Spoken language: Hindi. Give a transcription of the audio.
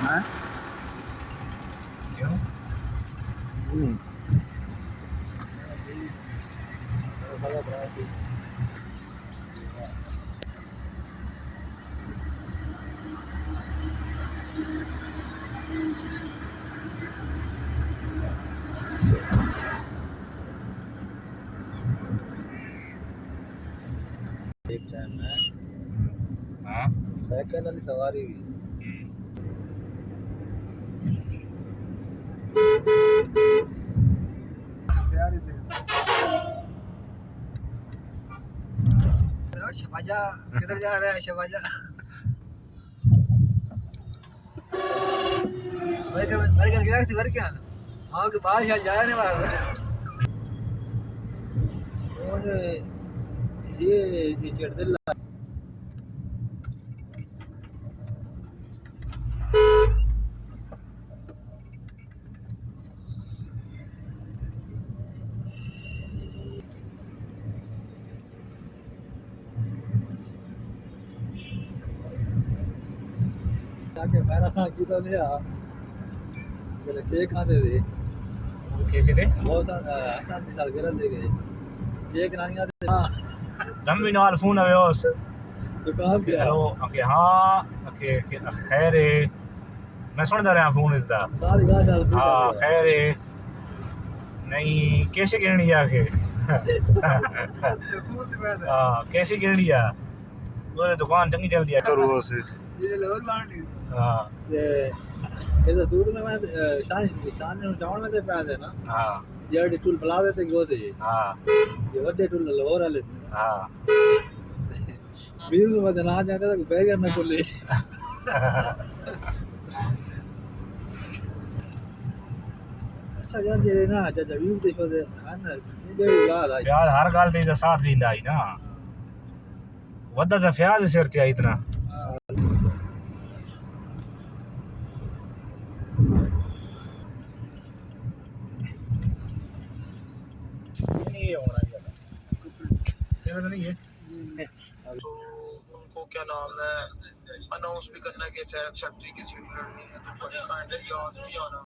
हाँ क्यों एक टाइम है हाँ साइकिल वाली सवारी भी तैयारी थे शबाजा किधर जा रहा है शबाजा मेरे घर गया सी क्या हाँ कि बाहर शायद जाया नहीं बाहर और ये चढ़ दिल जाके मेरा की तो नहीं आ मेरे केक खाते थे कैसे थे बहुत आसान थी साल गिरल दे गए केक नानी आते हाँ दम भी नाल फोन आयोस तो कहाँ पे हेलो ओके हाँ ओके खैर है मैं सुनदा रहा फोन इसदा सारी गाल डाल हाँ खैर है नहीं कैसे गिरनी है आखिर हाँ कैसी गिरनी है वो दुकान चंगी चलती है करो से ये लेवल लानी हाँ ये तो दूध में मैं शान चावल में तो प्याज है ना हाँ ये टूल बना देते गो से हाँ ये बड़े टूल लोर वाले हाँ बीज में ना जाते तो बैगर न खुले अच्छा यार ये ना चाचा व्यू देखो दे है ना ये गाल है प्याज हर गाल ते साथ लींदा आई ना वदा तो प्याज सिर ते आई इतना नहीं होना चाहिए तेरा तो नहीं है तो उनको क्या नाम है अनाउंस भी करना है कि फैक्ट्री की सीट लड़नी है तो बड़ी काइंड याद भी आना